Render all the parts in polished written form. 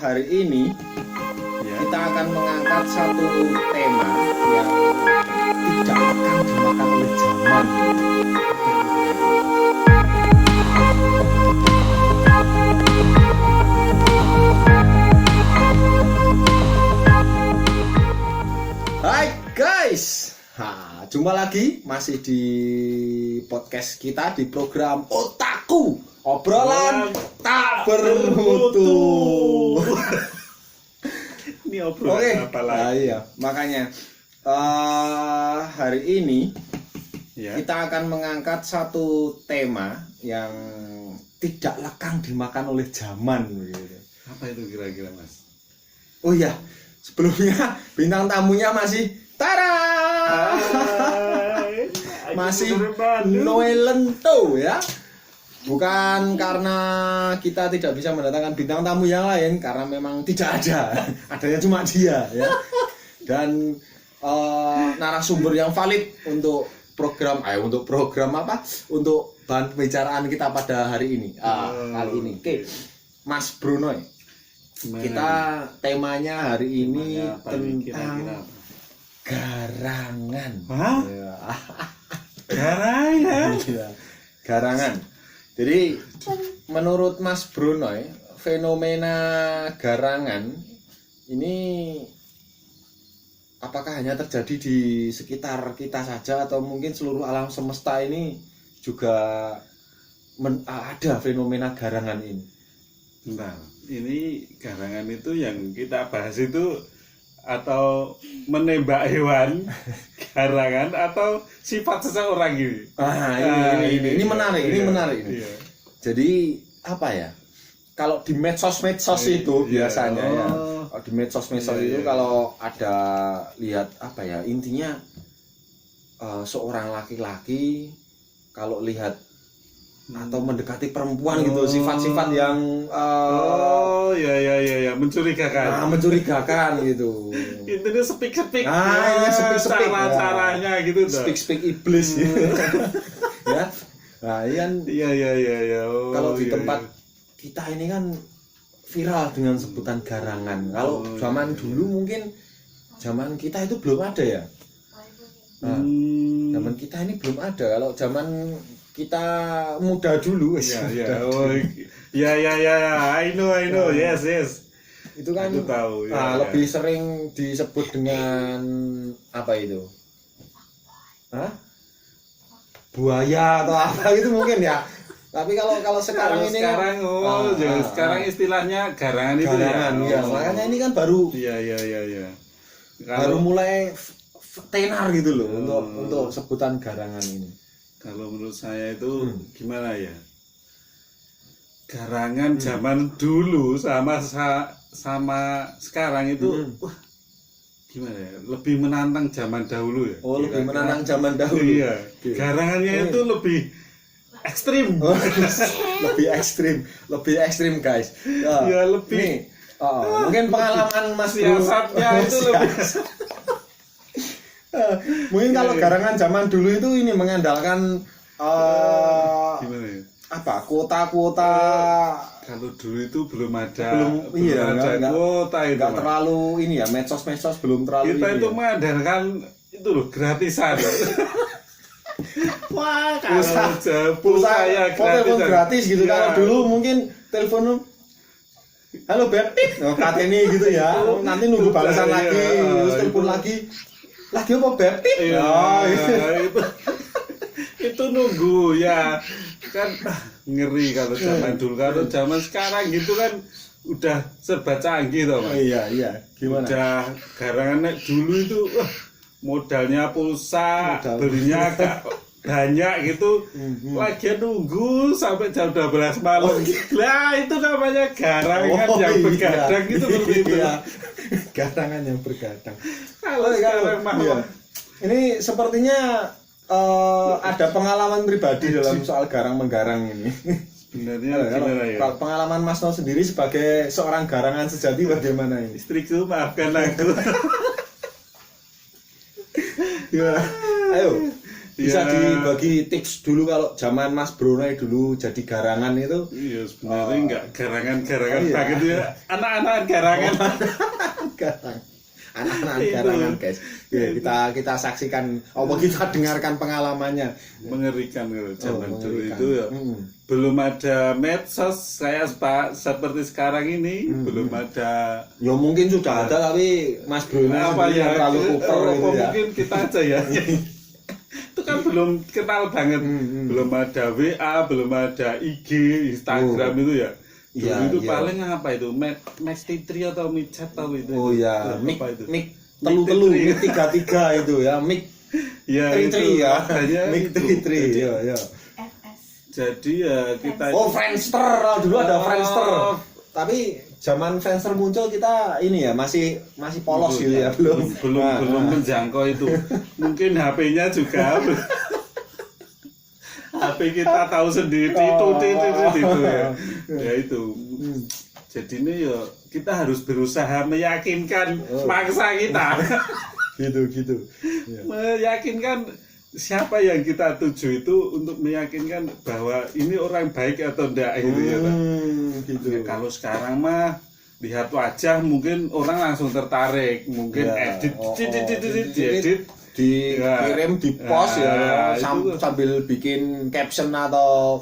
hari ini kita akan mengangkat satu tema yang tidak akan dimakan oleh zaman. Hai guys, jumpa lagi masih di podcast kita di program Otaku, obrolan tak bermutu. Ini obrolan apa lagi? Nah, iya, makanya hari ini kita akan mengangkat satu tema yang tidak lekang dimakan oleh zaman. Apa itu kira-kira, Mas? Oh iya, sebelumnya bintang tamunya masih masih Noelento ya. Bukan karena kita tidak bisa mendatangkan bintang tamu yang lain, karena memang tidak ada, adanya cuma dia ya. Dan narasumber yang valid untuk program apa? Untuk bahan pembicaraan kita pada hari ini. Kali ini. Oke. Mas Bruno. Kita temanya hari ini tentang garangan. Hah? Ya. Garangan? Garangan. Jadi menurut Mas Bruno, fenomena garangan ini apakah hanya terjadi di sekitar kita saja atau mungkin seluruh alam semesta ini juga ada fenomena garangan ini? Nah, ini garangan itu yang kita bahas itu atau menembak hewan garangan atau sifat seseorang ini. Ini menarik, ini menarik. Iya. Jadi apa ya? Kalau di medsos itu biasanya ya. Kalau di medsos itu kalau ada lihat apa ya? Intinya seorang laki-laki kalau lihat atau mendekati perempuan gitu, sifat-sifat yang mencurigakan. Mencurigakan gitu. Intinya speak-speak. Caranya gitu tuh. Speak iblis gitu. Ya. Nah, Iya. Kalau di tempat kita ini kan viral dengan sebutan garangan. Kalau zaman dulu mungkin zaman kita itu belum ada ya. Nah, zaman kita ini belum ada. Kalau zaman kita muda dulu I know. Yes. Itu kan tahu, lebih sering disebut dengan apa itu? Buaya atau apa gitu mungkin ya. Tapi kalau sekarang ini sekarang istilahnya garangan itu ya. Makanya ini kan baru baru mulai tenar gitu loh untuk sebutan garangan ini. Kalau menurut saya itu gimana ya? Garangan zaman dulu sama sekarang itu gimana ya? Lebih menantang zaman dahulu ya. Lebih menantang zaman dahulu. Iya. Garangannya itu lebih ekstrim. lebih ekstrim guys. Ya lebih. Mungkin pengalaman Mas siasatnya itu lebih. Mungkin kalau garangan zaman dulu itu ini mengandalkan gimana ya? Apa kuota. Kalau dulu itu belum ada kuota itu. Enggak terlalu ini ya, medsos belum terlalu. Kita itu mengandalkan itu loh, gratisan. Wah, pulsa ya telepon gratis gitu. Kalau dulu mungkin telepon halo Beb, katanya gitu ya. Nanti nunggu balasan lagi, terus telepon lagi apa Beb? Itu nunggu ya. Kan ngeri kalau zaman dulu. Kalau zaman sekarang gitu kan udah serba canggih toh, Mas. Iya. Gimana? Udah garangan dulu itu modalnya pulsa, belinya agak banyak gitu. Lagian nunggu sampai jam 12 malam. Lah itu namanya garangan yang begadang gitu begitu. Garangan yang bergadang. Kalau sekarang mah ini sepertinya ada pengalaman pribadi dalam soal garang menggarang ini. Sebenarnya gimana ya? Kalau pengalaman Mas No sendiri sebagai seorang garangan sejati bagaimana ini? Istriku maafkan aku. Gimana? Ayo. bisa Ya. dibagi tips dulu kalau zaman Mas Bronoy dulu jadi garangan itu. Iya sebenarnya enggak garangan-garangan Iya. banget ya. Anak-anak garangan. Garang. Anak-anak Itu. garangan guys. Ya, kita saksikan, kita dengarkan pengalamannya. Mengerikan kalau zaman dulu mengerikan. itu ya. Belum ada medsos kayak seperti sekarang ini, belum ada Ya mungkin sudah ada tapi Mas Bronoy apa sendiri ya terlalu kuper gitu ya. mungkin kita aja ya. Itu kan belum kenal banget, belum ada WA, belum ada IG, Instagram itu ya. Dulu Iya, itu iya. paling apa itu? Max-T3 atau Michat atau itu? Oh ya, Apa mik itu? mik telu mik 33 itu ya, mik Ya, tri ya, makanya mik itu. tri ya ya. FS. Jadi ya kita Oh Friendster, dulu ada Oh. Friendster. Tapi zaman Friendster muncul kita ini ya masih polos gitu ya, belum Nah, menjangkau itu. Mungkin HP-nya juga HP kita tahu sendiri itu ya. Ya itu. Jadi ini ya kita harus berusaha meyakinkan mangsa kita. gitu. Ya. Meyakinkan siapa yang kita tuju itu untuk meyakinkan bahwa ini orang baik atau enggak gitu ya. Pak. Gitu. Ya, kalau sekarang mah lihat wajah mungkin orang langsung tertarik, mungkin Ya. edit Dikirim di post Ya, ya, itu. sambil bikin caption atau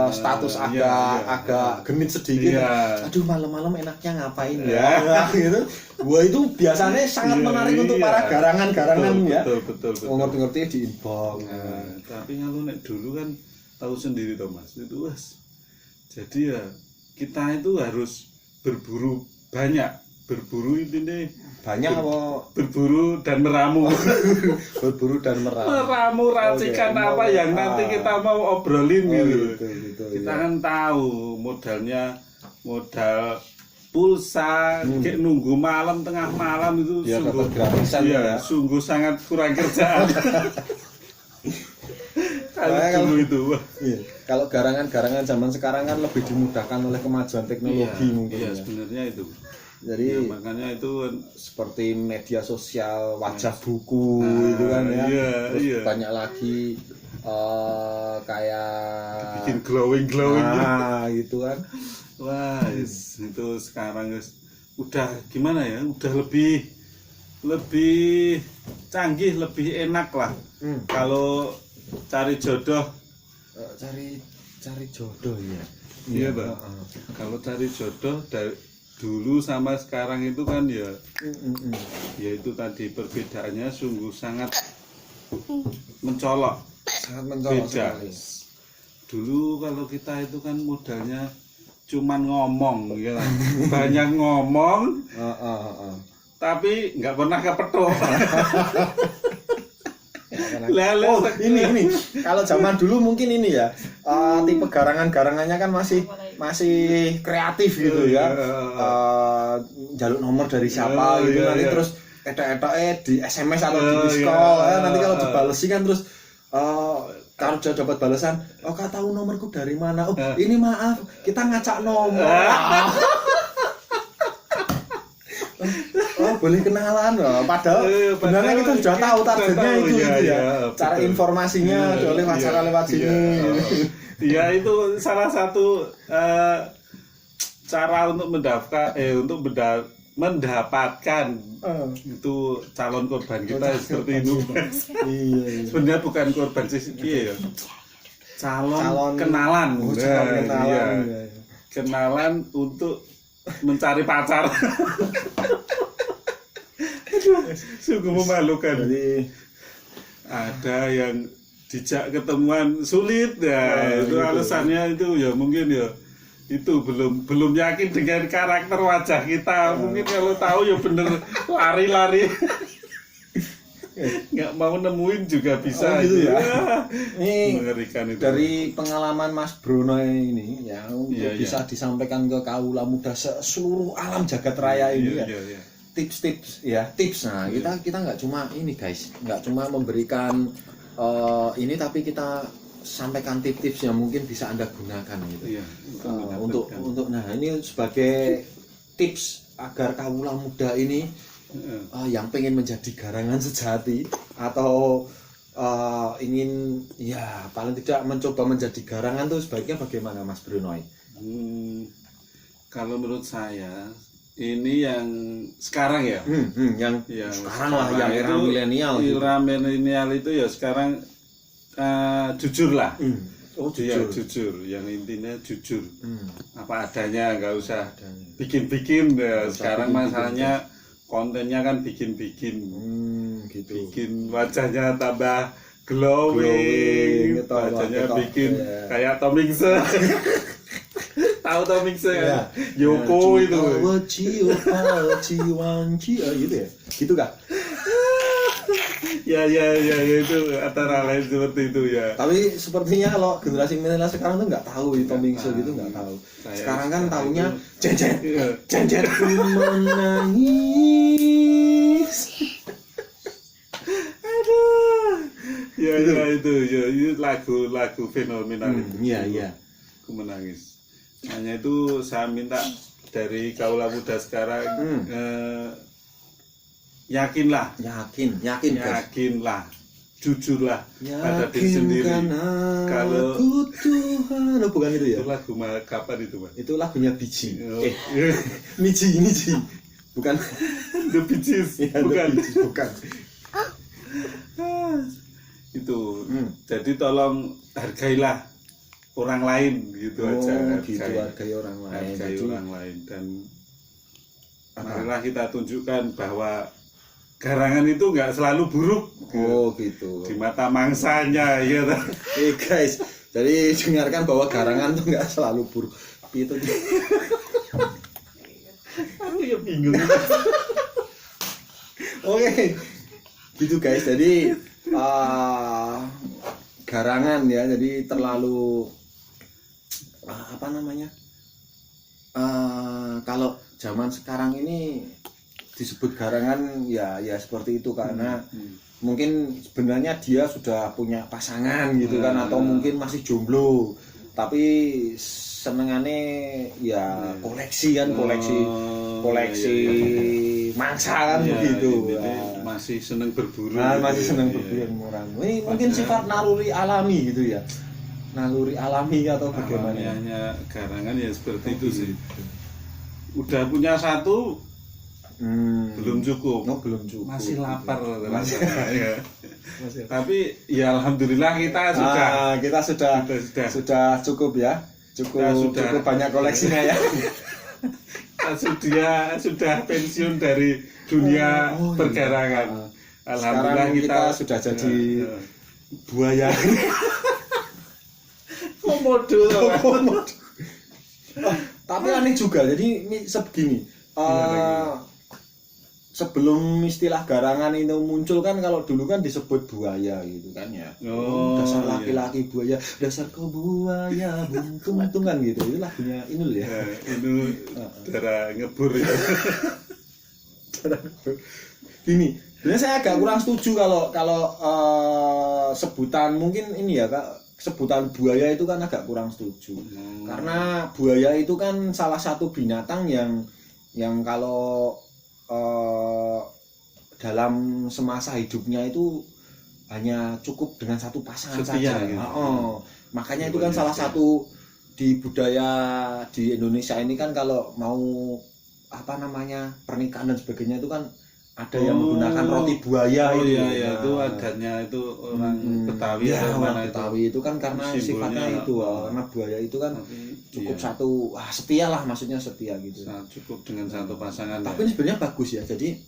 status agak genit sedikit. Iya. Aduh malam-malam enaknya ngapain Ya. ya? Gitu. Wah itu biasanya sangat Iya, menarik untuk iya. para garangan-garangan ya. Betul. Ngerti-ngerti di inbox. Nah, tapi kalau nek dulu kan tahu sendiri Thomas itu Mas. Jadi ya kita itu harus berburu banyak, berburu ini Banyak apa berburu dan meramu. berburu dan meramu. Meramu racikan Oke, apa yang nanti kita mau obrolin gitu. gitu, Kita ya. kan tahu modalnya modal pulsa, kayak nunggu malam tengah malam itu Ya, sungguh dapat gratisan iya, ya. sungguh sangat kurang kerjaan. Kalau dulu itu, wah. Iya. Kalau garangan-garangan zaman sekarang kan lebih dimudahkan oleh kemajuan teknologi mungkin iya, ya. sebenarnya itu. Jadi Ya, makanya itu kan seperti media sosial, wajah buku itu kan ya. iya, Terus iya. banyak lagi kayak bikin glowing gitu kan. Wah, itu sekarang guys udah gimana ya? Udah lebih canggih, lebih enak lah. Kalau cari jodoh, Cari jodoh ya. iya Pak. Kalau cari jodoh dari dulu sama sekarang itu kan ya, ya itu tadi perbedaannya sungguh sangat mencolok, Sangat mencolok beda. sekali. Dulu kalau kita itu kan modalnya cuman ngomong, ya. Banyak ngomong, tapi nggak pernah kepethuk. Oh ini kalau zaman dulu mungkin ini ya tipe garangannya kan masih kreatif gitu ya. Jaluk nomor dari siapa gitu nanti terus etok-etoknya di SMS atau di miss call ya. Nanti kalau dibalesi kan terus kalau sudah dapat balasan, oh kak tahu nomorku dari mana? Oh ini maaf kita ngacak nomor. Oh boleh kenalan loh. Padahal sebenarnya kita sudah tahu targetnya itu gitu ya. Cara informasinya lewat sini. Iya itu salah satu cara untuk mendapatkan itu calon korban kita seperti itu. Iya. Sebenarnya bukan korban sih, iya ya. Calon kenalan. Oh, calon Nah, kenalan. iya. Iya. Kenalan untuk mencari pacar. Sungguh memalukan. Jadi Ada yang dijak ketemuan sulit ya, itu gitu. alasannya itu ya mungkin ya itu belum yakin dengan karakter wajah kita. Mungkin kalau tahu ya bener lari-lari. Nggak mau nemuin juga bisa gitu ya. Wah, ini mengerikan itu. dari pengalaman Mas Bronoy ini ya untuk Iya, bisa disampaikan ke kaula muda seluruh alam jagat raya ini ya. Iya. Tips. Nah, kita nggak cuma ini guys, nggak cuma memberikan ini tapi kita sampaikan tips yang mungkin bisa Anda gunakan gitu. Iya, Untuk nah ini sebagai tips agar kaula muda ini yang pengen menjadi garangan sejati atau ingin ya paling tidak mencoba menjadi garangan tuh sebaiknya bagaimana Mas Brunoy? Kalau menurut saya ini yang sekarang ya, yang sekarang lah, yang era itu, milenial. Era milenial itu ya sekarang jujur lah. Oh Ya, jujur. jujur, yang intinya jujur. Apa adanya, nggak usah bikin-bikin. Ya. Sekarang masalahnya kontennya kan bikin-bikin. Gitu. Bikin wajahnya tambah glowing, wajahnya bikin kayak Tom Hanks. Tahu Tom Hanks ya? Yoko itu. Gitu ya? Gitu kah? Ya itu antara lain seperti itu ya. Tapi sepertinya kalau generasi milenial sekarang tuh nggak tahu Tom Hanks gitu, nggak tahu. Sekarang kan taunya Jejet ku menangis. Ya itu lagu fenomenal itu. Iya. Aku menangis. Hanya itu saya minta dari kaula muda sekarang yakinlah, jujurlah pada diri sendiri. Kalau Tuhan, bukan itu ya? Itu lagu kapan itu, Mas? Itu lagunya Biji. Miji. Bukan The Bee Gees, bukan. Bukan. Itu. Jadi tolong hargailah orang lain gitu aja. Hargai orang lain. Hargai orang lain dan marilah kita tunjukkan bahwa garangan itu nggak selalu buruk. Oh gitu. Di mata mangsanya ya. Guys, jadi dengarkan bahwa garangan tuh nggak selalu buruk. Itu. Aku ya bingung. Oke. Gitu guys. Jadi garangan ya. Jadi terlalu apa namanya? Kalau zaman sekarang ini disebut garangan ya seperti itu karena mungkin sebenarnya dia sudah punya pasangan gitu kan atau mungkin masih jomblo tapi senengannya ya koleksi mangsa kan begitu masih seneng berburu masih seneng berburu orang ini mungkin sifat naluri alami gitu ya, naluri alami atau bagaimana. Hanya garangan ya seperti itu sih. Udah punya satu belum cukup. Masih lapar rasanya. Tapi ya alhamdulillah kita sudah cukup ya. Cukup banyak koleksinya ya. sudah pensiun dari dunia pergarangan. Alhamdulillah kita sudah jadi buaya. Komodo. Tapi aneh juga. Jadi sebegini. Sebelum istilah garangan itu muncul kan kalau dulu kan disebut buaya gitu kan ya. Dasar laki-laki buaya, dasar kau buaya, buntung kan gitu. Itu lagunya Inul ya. Inul darah ngebur ya. Gini, sebenarnya saya agak kurang setuju kalau sebutan mungkin ini ya Kak, sebutan buaya itu kan agak kurang setuju. Karena buaya itu kan salah satu binatang yang kalau dalam semasa hidupnya itu hanya cukup dengan satu pasangan saja. Gitu. Makanya itu kan salah satu di budaya di Indonesia ini kan kalau mau apa namanya pernikahan dan sebagainya itu kan ada yang menggunakan roti buaya itu. Itu adanya itu orang Betawi Betawi itu kan karena sifatnya itu karena buaya itu kan cukup satu setia lah, maksudnya setia gitu. Cukup dengan satu pasangan. Tapi ini sebenarnya bagus ya. Jadi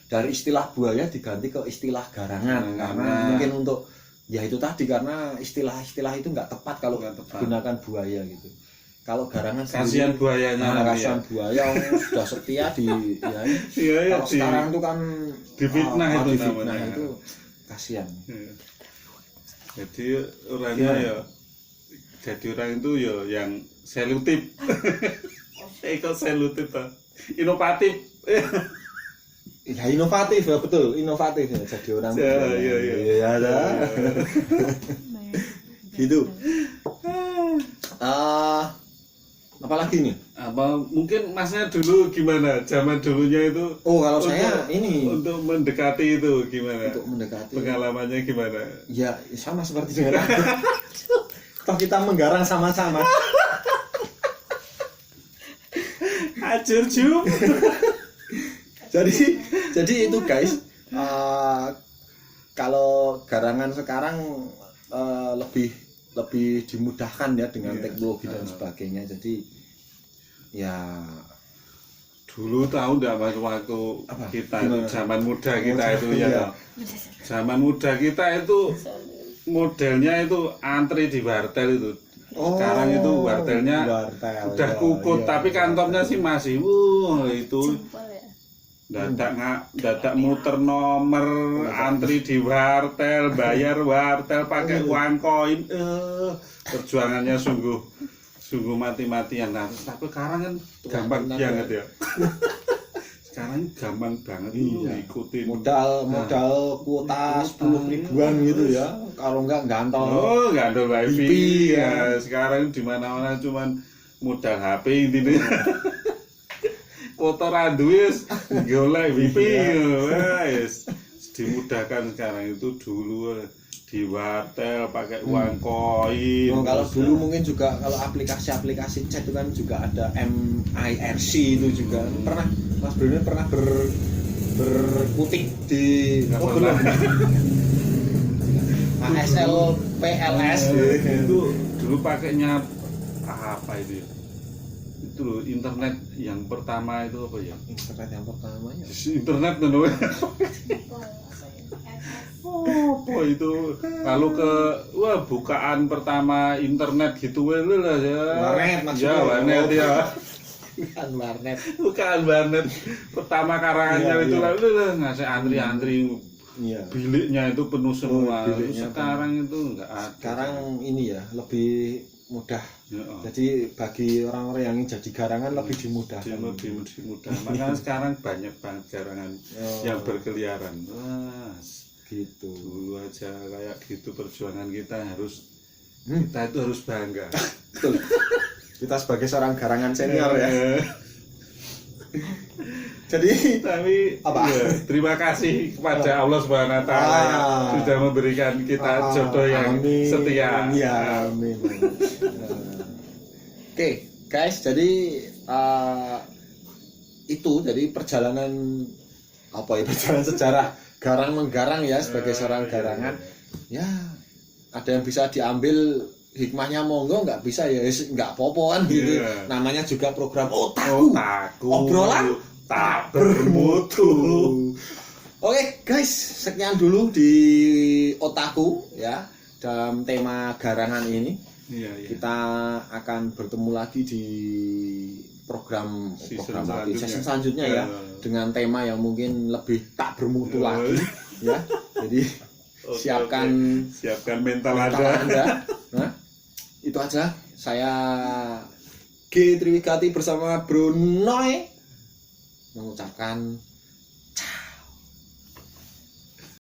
dari istilah buaya diganti ke istilah garangan karena mungkin untuk ya itu tadi karena istilah-istilah itu nggak tepat kalau gunakan buaya gitu. Kalau garangan kasihan buayanya, kasihan buaya sudah setia kalau sekarang itu kan difitnah itu kasihan. Jadi orangnya jadi orang itu yang selutif. Selutif inovatif. Ya inovatif ya, betul, inovatif ya jadi orang. Ya. Gitu. Apalagi nih? Apa mungkin masnya dulu gimana? Zaman dulunya itu Oh, kalau saya ini untuk mendekati itu gimana? untuk mendekati. Pengalamannya gimana? Ya, sama seperti dengan aku. Toh kita menggarang sama-sama. Ajur Jup. jadi itu guys, kalau garangan sekarang lebih dimudahkan ya dengan teknologi dan sebagainya. Jadi ya dulu tahu nggak waktu Apa? kita Gimana? zaman muda kita itu Iya. ya. Zaman muda kita itu modelnya itu antri di wartel itu. Sekarang itu wartelnya wartel, udah ya, kukut, iya. tapi kantongnya sih masih itu dadak muter nomor, antri di wartel, bayar wartel pakai uang koin. Perjuangannya sungguh mati-matian. Nah, tapi sekarang kan gampang banget ya. Sekarang gampang banget ngikutin. Modal kuota 10 ribuan gitu ya. Kalau enggak gantol. Oh, gandol wifi. wifi, Ya, sekarang di mana-mana cuman modal HP intinya. Kuota randuis golek wifi. Wah, yes. Dimudahkan sekarang. Itu dulu di wartel pakai uang koin. Oh, kalau dulu mungkin juga kalau aplikasi-aplikasi chat itu kan juga ada MIRC itu juga. Pernah Mas Bruno pernah berkutik di belum. ASL PLS itu dulu pakainya apa itu ya? Itu loh internet yang pertama itu apa ya? internet yang pertamanya. Internet namanya. Oh itu lalu ke bukaan pertama internet gitu lah ya. Warnet maksudnya. Ya warnet ya. Bukan warnet. Bukan warnet. Pertama karangannya Iya, itu iya. lalu ngasih antri-antri. Iya. Biliknya itu penuh semua. biliknya Sekarang itu enggak ada. Sekarang ini ya lebih mudah. Ya, Jadi bagi orang-orang yang ingin jadi garangan lebih dimudahkan. lebih mudah. Makanya sekarang banyak banget garangan yang berkeliaran. Wah, Gitu. dulu aja kayak gitu perjuangan kita kita itu harus bangga. Betul. Kita sebagai seorang garangan senior ya. Jadi Tapi apa? ya, terima kasih kepada Allah Subhanahu wa taala yang sudah memberikan kita jodoh yang amin. setia. Ya, amin. Oke, guys, jadi itu jadi perjalanan perjalanan sejarah garang menggarang ya sebagai seorang garangan. Ya, ada yang bisa diambil hikmahnya monggo, nggak bisa ya nggak apa-apa kan gitu. Iya. Namanya juga program otaku. Obrolan tak bermutu. Oke guys, sekian dulu di otaku ya dalam tema garangan ini. Iya. Kita akan bertemu lagi di program season selanjutnya ya dengan tema yang mungkin lebih tak bermutu lagi ya. Jadi siapkan mental Anda. Nah, itu aja. Saya G Triwigati bersama Bro Noe mengucapkan